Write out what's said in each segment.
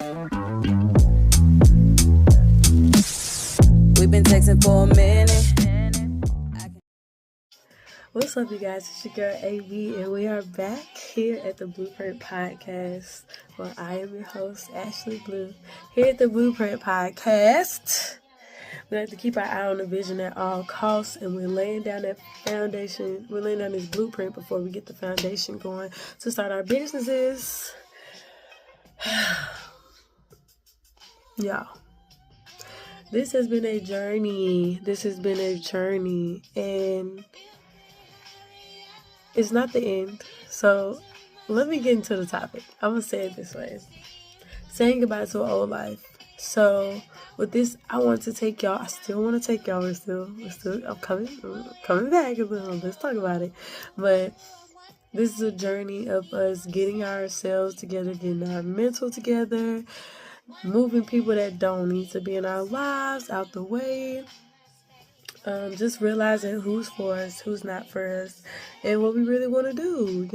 We've been texting for a minute. What's up, you guys? It's your girl AB, and we are back here at the Blhueprint Podcast, where I am your host, Ashley Blue. Here at the Blhueprint Podcast, we like to keep our eye on the vision at all costs, and we're laying down that foundation. We're laying down this blueprint before we get the foundation going to start our businesses. Y'all, this has been a journey. And it's not the end. So let me get into the topic. I'm going to say it this way. Saying goodbye to an old life. So with this, I want to take y'all. I still want to take y'all. I'm coming back a little. Let's talk about it. But this is a journey of us getting ourselves together, getting our mental together, moving people that don't need to be in our lives out the way. Just realizing who's for us, who's not for us, and what we really want to do,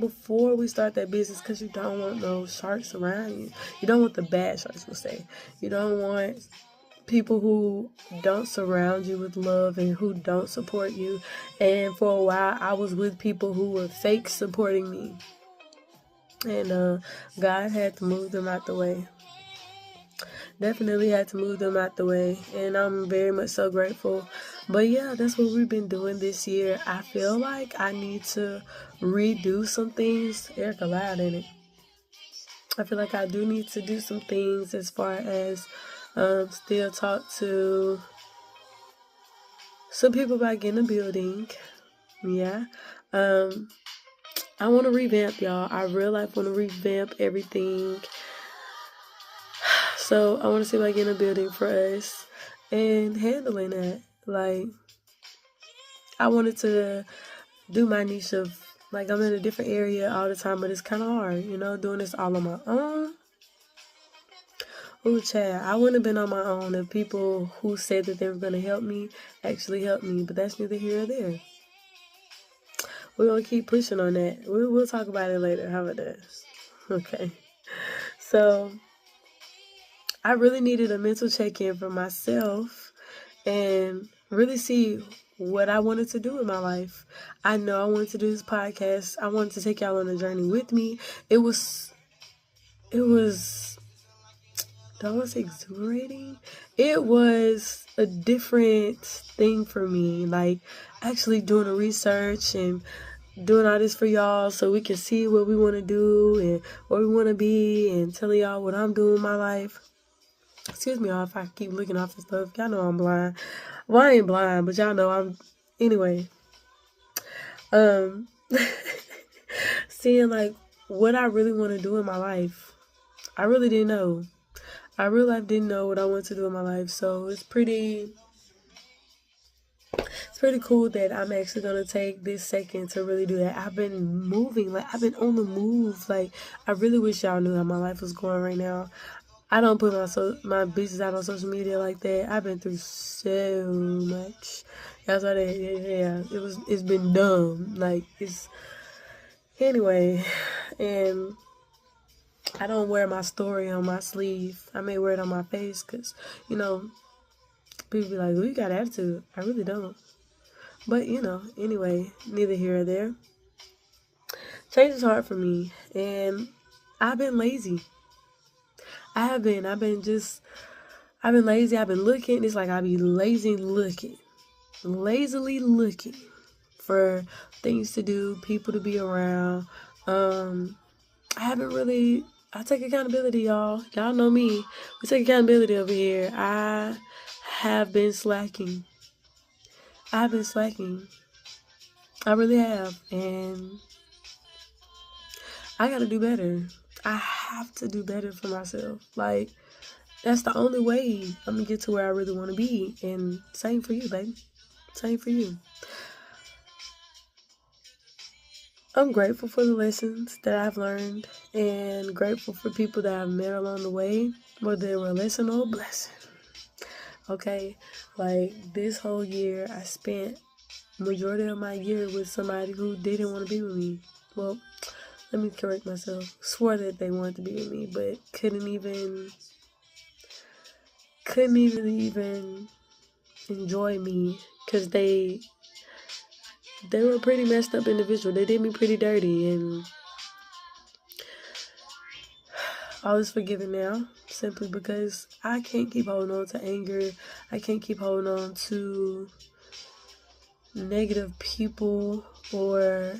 before we start that business, because you don't want no sharks around you. You don't want the bad sharks, we'll say. You don't want people who don't surround you with love and who don't support you. And for a while, I was with people who were fake supporting me. And God had to move them out the way. Definitely had to move them out the way, and I'm very much so grateful. But yeah, that's what we've been doing this year. I feel like I need to redo some things. Erica loud in it. I feel like I do need to do some things as far as still talk to some people about getting a building. Yeah. I want to revamp, y'all. I real life want to revamp everything. So I want to see about getting a building for us and handling that. Like, I wanted to do my niche of, like, I'm in a different area all the time, but it's kind of hard, doing this all on my own. Ooh, child, I wouldn't have been on my own if people who said that they were going to help me actually helped me, but that's neither here or there. We're going to keep pushing on that. We'll talk about it later. How about that? Okay. So I really needed a mental check-in for myself and really see what I wanted to do in my life. I know I wanted to do this podcast. I wanted to take y'all on a journey with me. It was, do I want to say exhilarating? It was a different thing for me. Like, actually doing the research and doing all this for y'all so we can see what we want to do and where we want to be, and telling y'all what I'm doing in my life. Excuse me, y'all, if I keep looking off and stuff. Y'all know I'm blind. Well, I ain't blind, but y'all know I'm... Anyway. Seeing, like, what I really want to do in my life. I really didn't know. I real life didn't know what I wanted to do in my life. So it's pretty cool that I'm actually going to take this second to really do that. I've been moving. Like, I've been on the move. Like, I really wish y'all knew how my life was going right now. I don't put my business out on social media like that. I've been through so much. Y'all saw that? Yeah. It's been dumb. Like, anyway. And I don't wear my story on my sleeve. I may wear it on my face because, people be like, "Oh, you got attitude." I really don't. But, anyway, neither here or there. Change is hard for me. And I've been lazy. I've been lazy. I've been looking. It's like I be lazily looking for things to do, people to be around. I take accountability, y'all. Y'all know me. We take accountability over here. I have been slacking. I really have. And I gotta do better. I have to do better for myself. Like, that's the only way I'm gonna get to where I really want to be. And same for you, baby. Same for you. I'm grateful for the lessons that I've learned, and grateful for people that I've met along the way, whether they were a lesson or a blessing. Okay, like, this whole year, I spent majority of my year with somebody who didn't want to be with me. Well, let me correct myself, swore that they wanted to be with me, but couldn't even enjoy me because they were a pretty messed up individual. They did me pretty dirty, and all is forgiven now simply because I can't keep holding on to anger. I can't keep holding on to negative people, or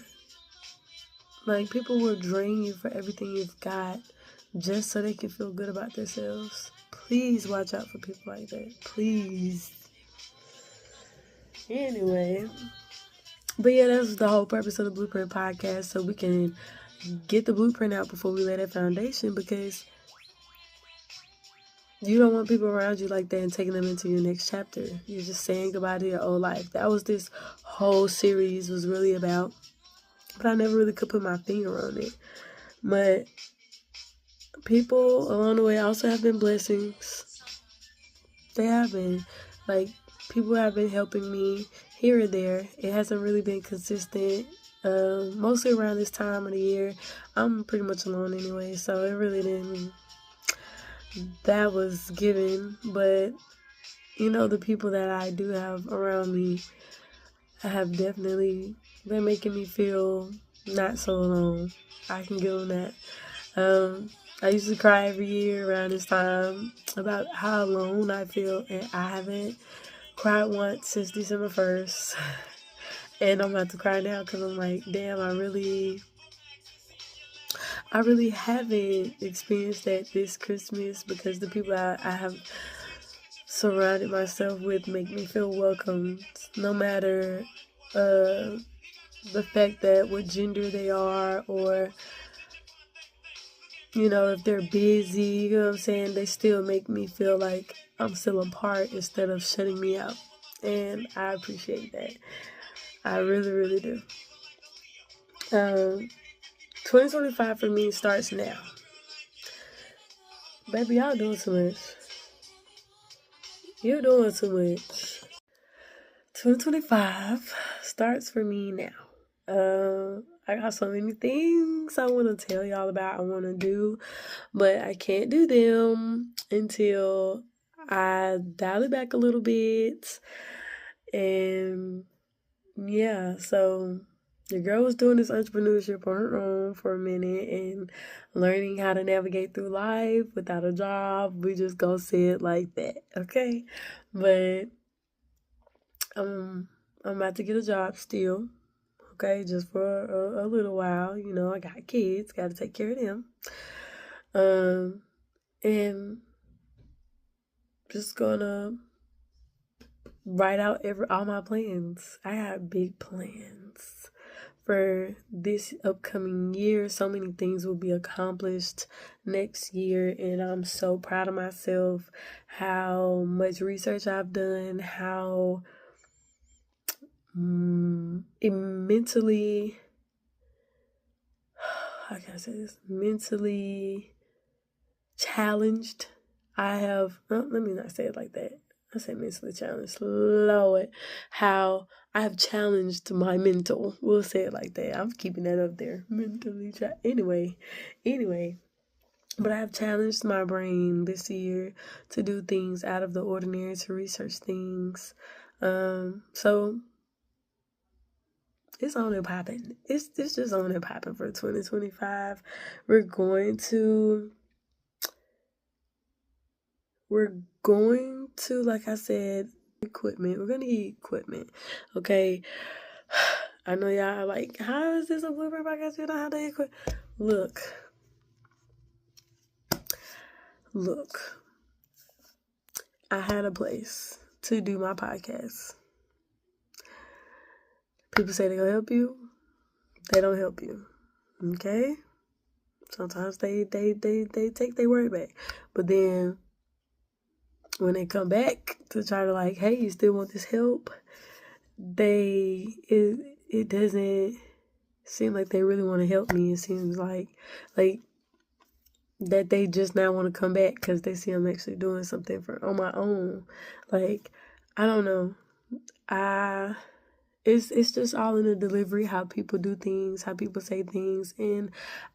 like people will drain you for everything you've got just so they can feel good about themselves. Please watch out for people like that. Please. Anyway. But yeah, that's the whole purpose of the Blhueprint Podcast, so we can get the blueprint out before we lay that foundation, because you don't want people around you like that and taking them into your next chapter. You're just saying goodbye to your old life. That was this whole series was really about, but I never really could put my finger on it. But people along the way also have been blessings. They have been. Like, people have been helping me here and there. It hasn't really been consistent. Mostly around this time of the year. I'm pretty much alone anyway, so it really didn't. That was given. But, you know, the people that I do have around me have definitely been making me feel not so alone. I can give them that. I used to cry every year around this time about how alone I feel, and I haven't cried once since December 1st. And I'm about to cry now because I'm like, damn, I really haven't experienced that this Christmas, because the people I have surrounded myself with make me feel welcomed, no matter the fact that what gender they are, or, you know, if they're busy, you know what I'm saying, they still make me feel like I'm still a part instead of shutting me out. And I appreciate that. I really, really do. 2025 for me starts now. Baby, y'all doing too much. You're doing too much. 2025 starts for me now. I got so many things I want to tell y'all about, I want to do, but I can't do them until I dial it back a little bit. And yeah, so the girl was doing this entrepreneurship on her own for a minute and learning how to navigate through life without a job. We just gonna say it like that, okay? But I'm about to get a job still, okay? Just for a little while. You know, I got kids, got to take care of them. And just gonna write out all my plans. I got big plans for this upcoming year. So many things will be accomplished next year, and I'm so proud of myself, how much research I've done, how mentally challenged I have. Let me not say it like that. I say mentally challenged. Lord, how I have challenged my mental. We'll say it like that. I'm keeping that up there. Mentally Anyway. But I have challenged my brain this year to do things out of the ordinary, to research things. So it's on and popping. It's just on and popping for 2025. We're going to, like I said, equipment. We're going to get equipment. Okay. I know y'all are like, how is this a Blhueprint Podcast? You don't have the equipment. Look. I had a place to do my podcast. People say they're going to help you. They don't help you. Okay? Sometimes they take their word back. But then when they come back to try to like, hey, you still want this help? It doesn't seem like they really want to help me. It seems like that they just now want to come back because they see I'm actually doing something on my own. Like, I don't know. it's just all in the delivery, how people do things, how people say things, and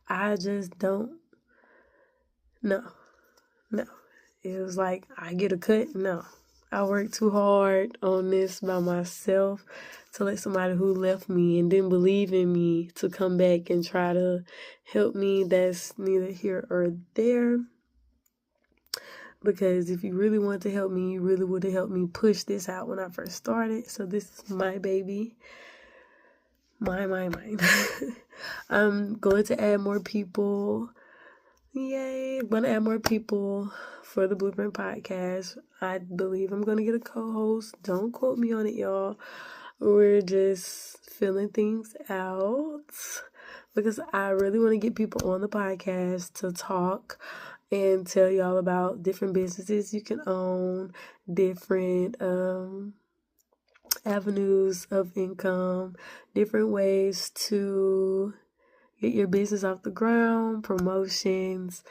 I just don't. No. It was like, I get a cut? No. I worked too hard on this by myself to let somebody who left me and didn't believe in me to come back and try to help me. That's neither here or there. Because if you really want to help me, you really would have helped me push this out when I first started. So this is my baby. Mine. I'm going to add more people. Yay. I'm going to add more people for the Blhueprint Podcast. I believe I'm going to get a co-host. Don't quote me on it, y'all. We're just filling things out because I really want to get people on the podcast to talk and tell y'all about different businesses you can own, different avenues of income, different ways to get your business off the ground, promotions,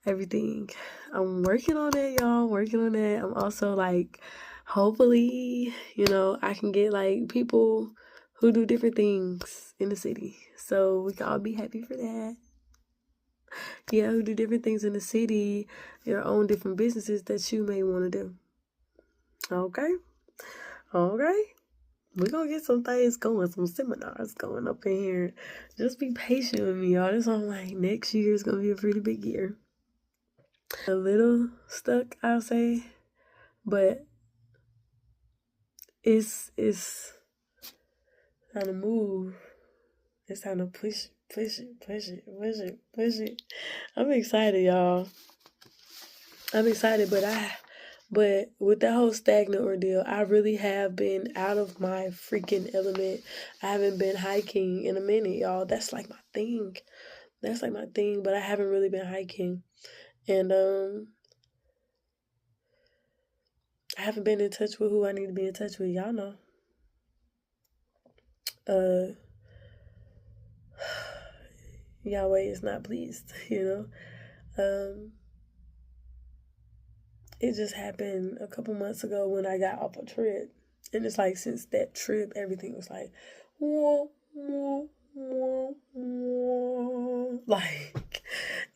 everything. I'm working on that, y'all. Working on that. I'm also like, hopefully, I can get like people who do different things in the city. So we can all be happy for that. Yeah, who do different things in the city, your own different businesses that you may want to do. Okay. We're going to get some things going, some seminars going up in here. Just be patient with me, y'all. That's why I'm like, next year is going to be a pretty big year. A little stuck, I'll say. But it's time to move. It's time to push it. I'm excited, y'all. I'm excited, but with that whole stagnant ordeal, I really have been out of my freaking element. I haven't been hiking in a minute, y'all. That's like my thing. But I haven't really been hiking. And I haven't been in touch with who I need to be in touch with. Y'all know. Yahweh is not pleased, It just happened a couple months ago when I got off a trip. And it's like, since that trip, everything was like, wah, wah, wah, wah. Like,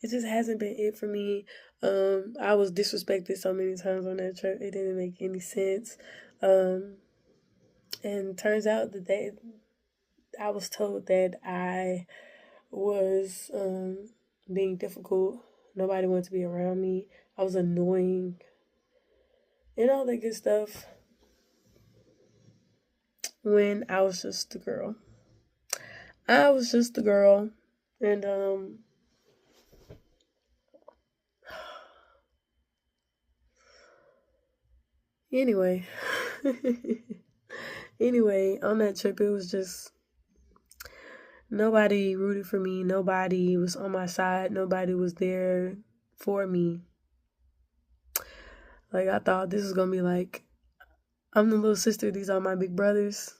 it just hasn't been it for me. I was disrespected so many times on that trip. It didn't make any sense. And turns out that I was told that I was being difficult. Nobody wanted to be around me. I was annoying. And all that good stuff. When I was just a girl. And anyway. On that trip, it was just nobody rooted for me. Nobody was on my side. Nobody was there for me. Like, I thought this was going to be like, I'm the little sister. These are my big brothers.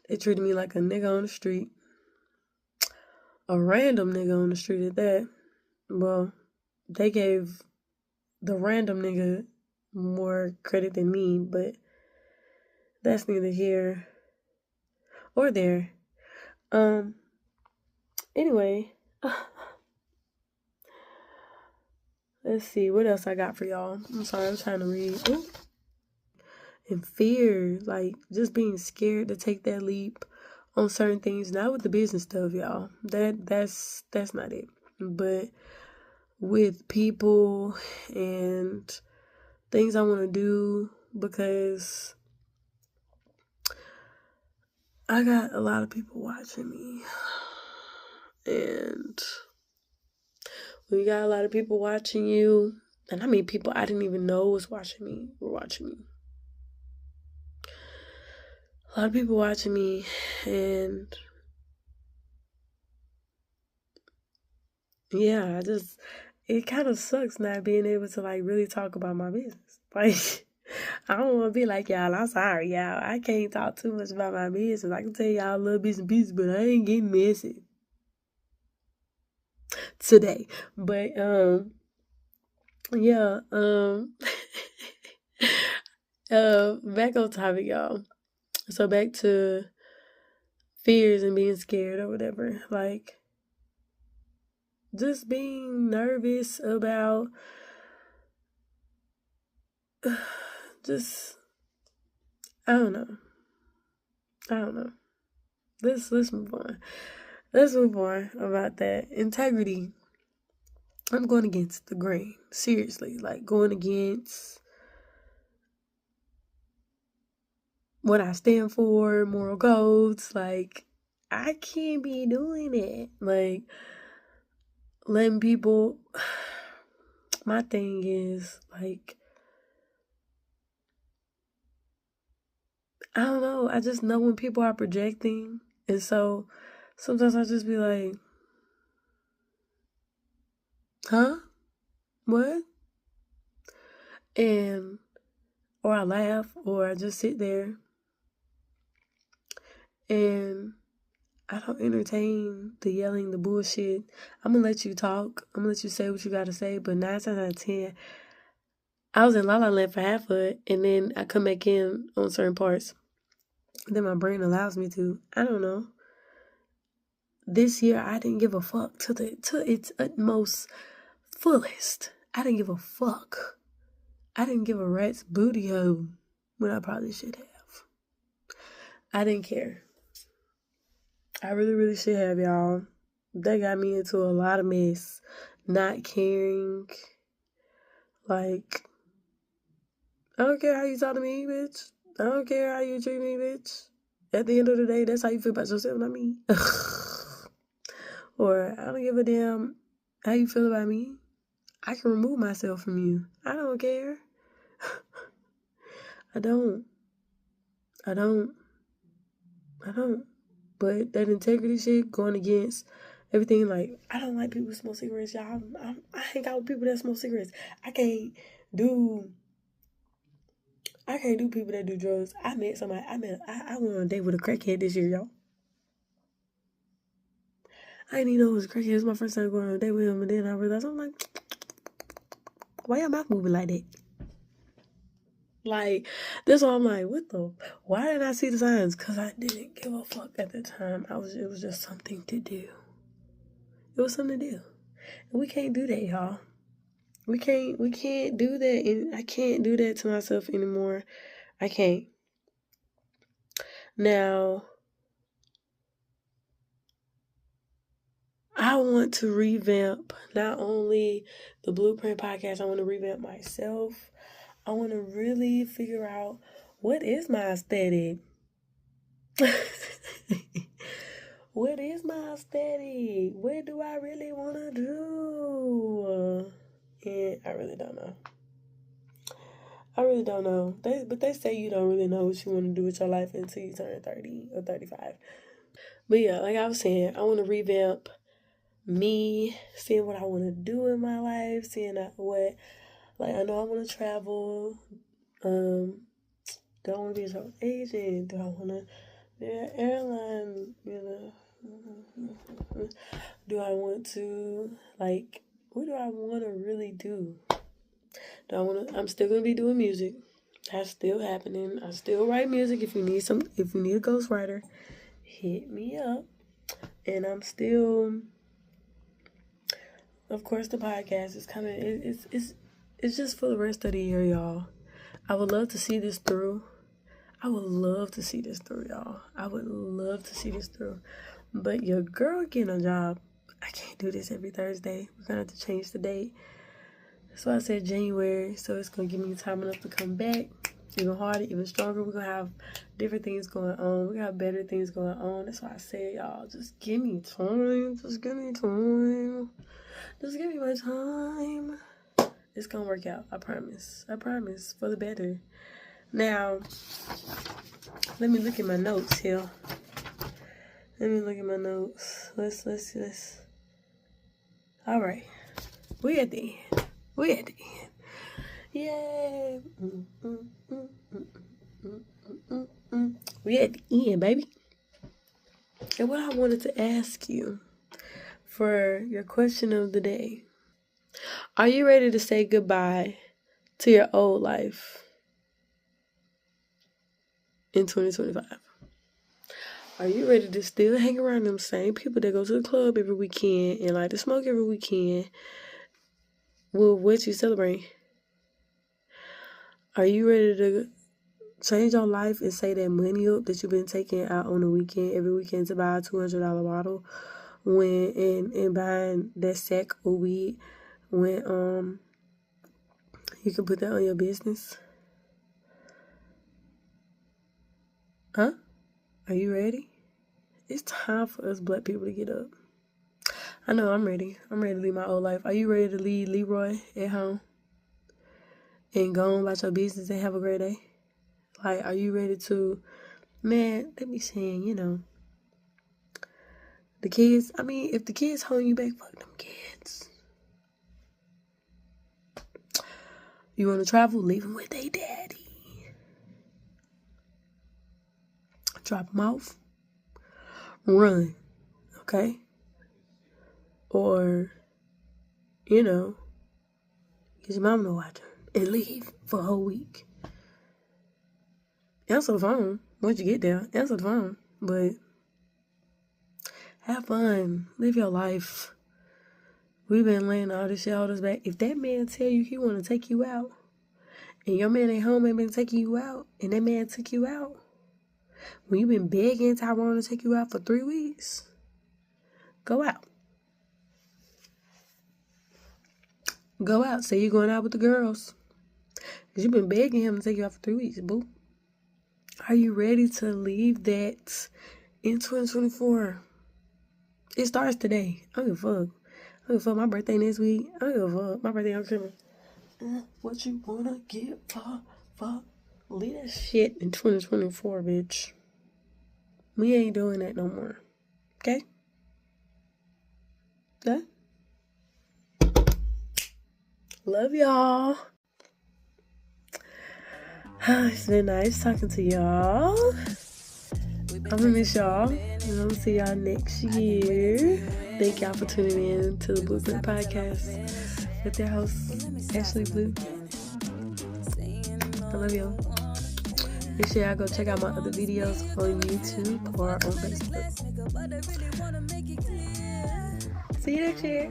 They treated me like a nigga on the street. A random nigga on the street at that. Well, they gave the random nigga more credit than me, but that's neither here or there. Anyway, let's see what else I got for y'all. I'm sorry, I'm trying to read. Ooh. And fear, like just being scared to take that leap on certain things, not with the business stuff, y'all. That's not it. But with people and things I want to do, because I got a lot of people watching me. And when you got a lot of people watching you, and I mean people I didn't even know was watching me, were watching me. A lot of people watching me, and yeah, it kind of sucks not being able to like really talk about my business. Like, I don't want to be like, y'all, I'm sorry, y'all. I can't talk too much about my business. I can tell y'all a little bits and pieces, but I ain't getting messy today. But, yeah, back on topic, y'all. So back to fears and being scared or whatever. Like, just being nervous about just, I don't know. Let's move on. Let's move on about that. Integrity. I'm going against the grain. Seriously. Like, going against what I stand for, moral codes. Like, I can't be doing it. Like, letting people... My thing is, like, I don't know. I just know when people are projecting. And so sometimes I just be like, huh? What? And, or I laugh, or I just sit there and I don't entertain the yelling, the bullshit. I'm going to let you talk. I'm going to let you say what you got to say. But 9 times out of 10, I was in La La Land for half of it. And then I come back in on certain parts. Then my brain allows me to. I don't know. This year, I didn't give a fuck to its utmost fullest. I didn't give a fuck. I didn't give a rat's booty hole when I probably should have. I didn't care. I really, really should have, y'all. That got me into a lot of mess. Not caring. Like, I don't care how you talk to me, bitch. I don't care how you treat me, bitch. At the end of the day, that's how you feel about yourself, not me. Or, I don't give a damn how you feel about me. I can remove myself from you. I don't care. I don't. But that integrity shit, going against everything, like, I don't like people who smoke cigarettes, y'all. I hang out with people that smoke cigarettes. I can't do people that do drugs. I went on a date with a crackhead this year, y'all. I didn't even know it was a crackhead. It was my first time going on a date with him, and then I realized, I'm like, why your mouth moving like that? Like, that's why I'm like, why didn't I see the signs? Because I didn't give a fuck at the time. It was just something to do. It was something to do. And we can't do that, y'all. We can't do that. And I can't do that to myself anymore. I can't. Now, I want to revamp not only the Blhueprint Podcast, I want to revamp myself. I want to really figure out, what is my aesthetic? What is my aesthetic? What do I really want to do? And I really don't know. But they say you don't really know what you want to do with your life until you turn 30 or 35. But yeah, like I was saying, I want to revamp me, seeing what I want to do in my life, seeing what, like, I know I want to travel. Do I want to be a travel agent? Do I want to be an airline, Do I want to, like, what do I want to really do? I'm still going to be doing music. That's still happening. I still write music. If you need a ghostwriter, hit me up. And I'm still, of course, the podcast is kind of, it's just for the rest of the year, y'all. I would love to see this through. Y'all. I would love to see this through. But your girl getting a job, I can't do this every Thursday. We're going to have to change the date. So I said January, so it's going to give me time enough to come back even harder, even stronger. We're going to have different things going on. We're going to have better things going on. That's why I said, y'all, just give me time. Just give me my time. It's going to work out. I promise, for the better. Now, let me look at my notes here. Let's. All right. We at the end. Yay. We at the end, baby. And what I wanted to ask you for your question of the day. Are you ready to say goodbye to your old life? in 2025? Are you ready to still hang around them same people that go to the club every weekend and like to smoke every weekend? Well, what you celebrate? Are you ready to change your life and say that money up that you've been taking out on the weekend, every weekend, to buy a $200 bottle and buying that sack of weed when you can put that on your business? Huh? Are you ready? It's time for us black people to get up. I know I'm ready. I'm ready to leave my old life. Are you ready to leave Leroy at home and go on about your business and have a great day? Like, are you ready to, man, they be saying, the kids, if the kids hold you back, fuck them kids. You want to travel? Leave them with their daddy. Drop them off. Run. Okay? Or, get your mama to watch her and leave for a whole week. Answer the phone. Once you get there, answer the phone. But have fun. Live your life. We've been laying all this shit on us back. If that man tell you he want to take you out, and your man at home ain't been taking you out, and that man took you out, when you been begging Tyrone to take you out for 3 weeks, go out. Go out. Say you're going out with the girls. Because you've been begging him to take you out for 3 weeks, boo. Are you ready to leave that in 2024? It starts today. I don't give a fuck. I don't give a fuck. My birthday next week. I don't give a fuck. My birthday on Christmas. What you wanna get for? Fuck. Leave that shit in 2024, bitch. We ain't doing that no more. Okay? Okay? Love y'all. It's been nice talking to y'all. I'm gonna miss y'all. And I'm gonna see y'all next year. Thank y'all for tuning in to the Blhueprint Podcast with their host, Ashley Blue. I love y'all. Make sure y'all go check out my other videos on YouTube or on Facebook. See you next year.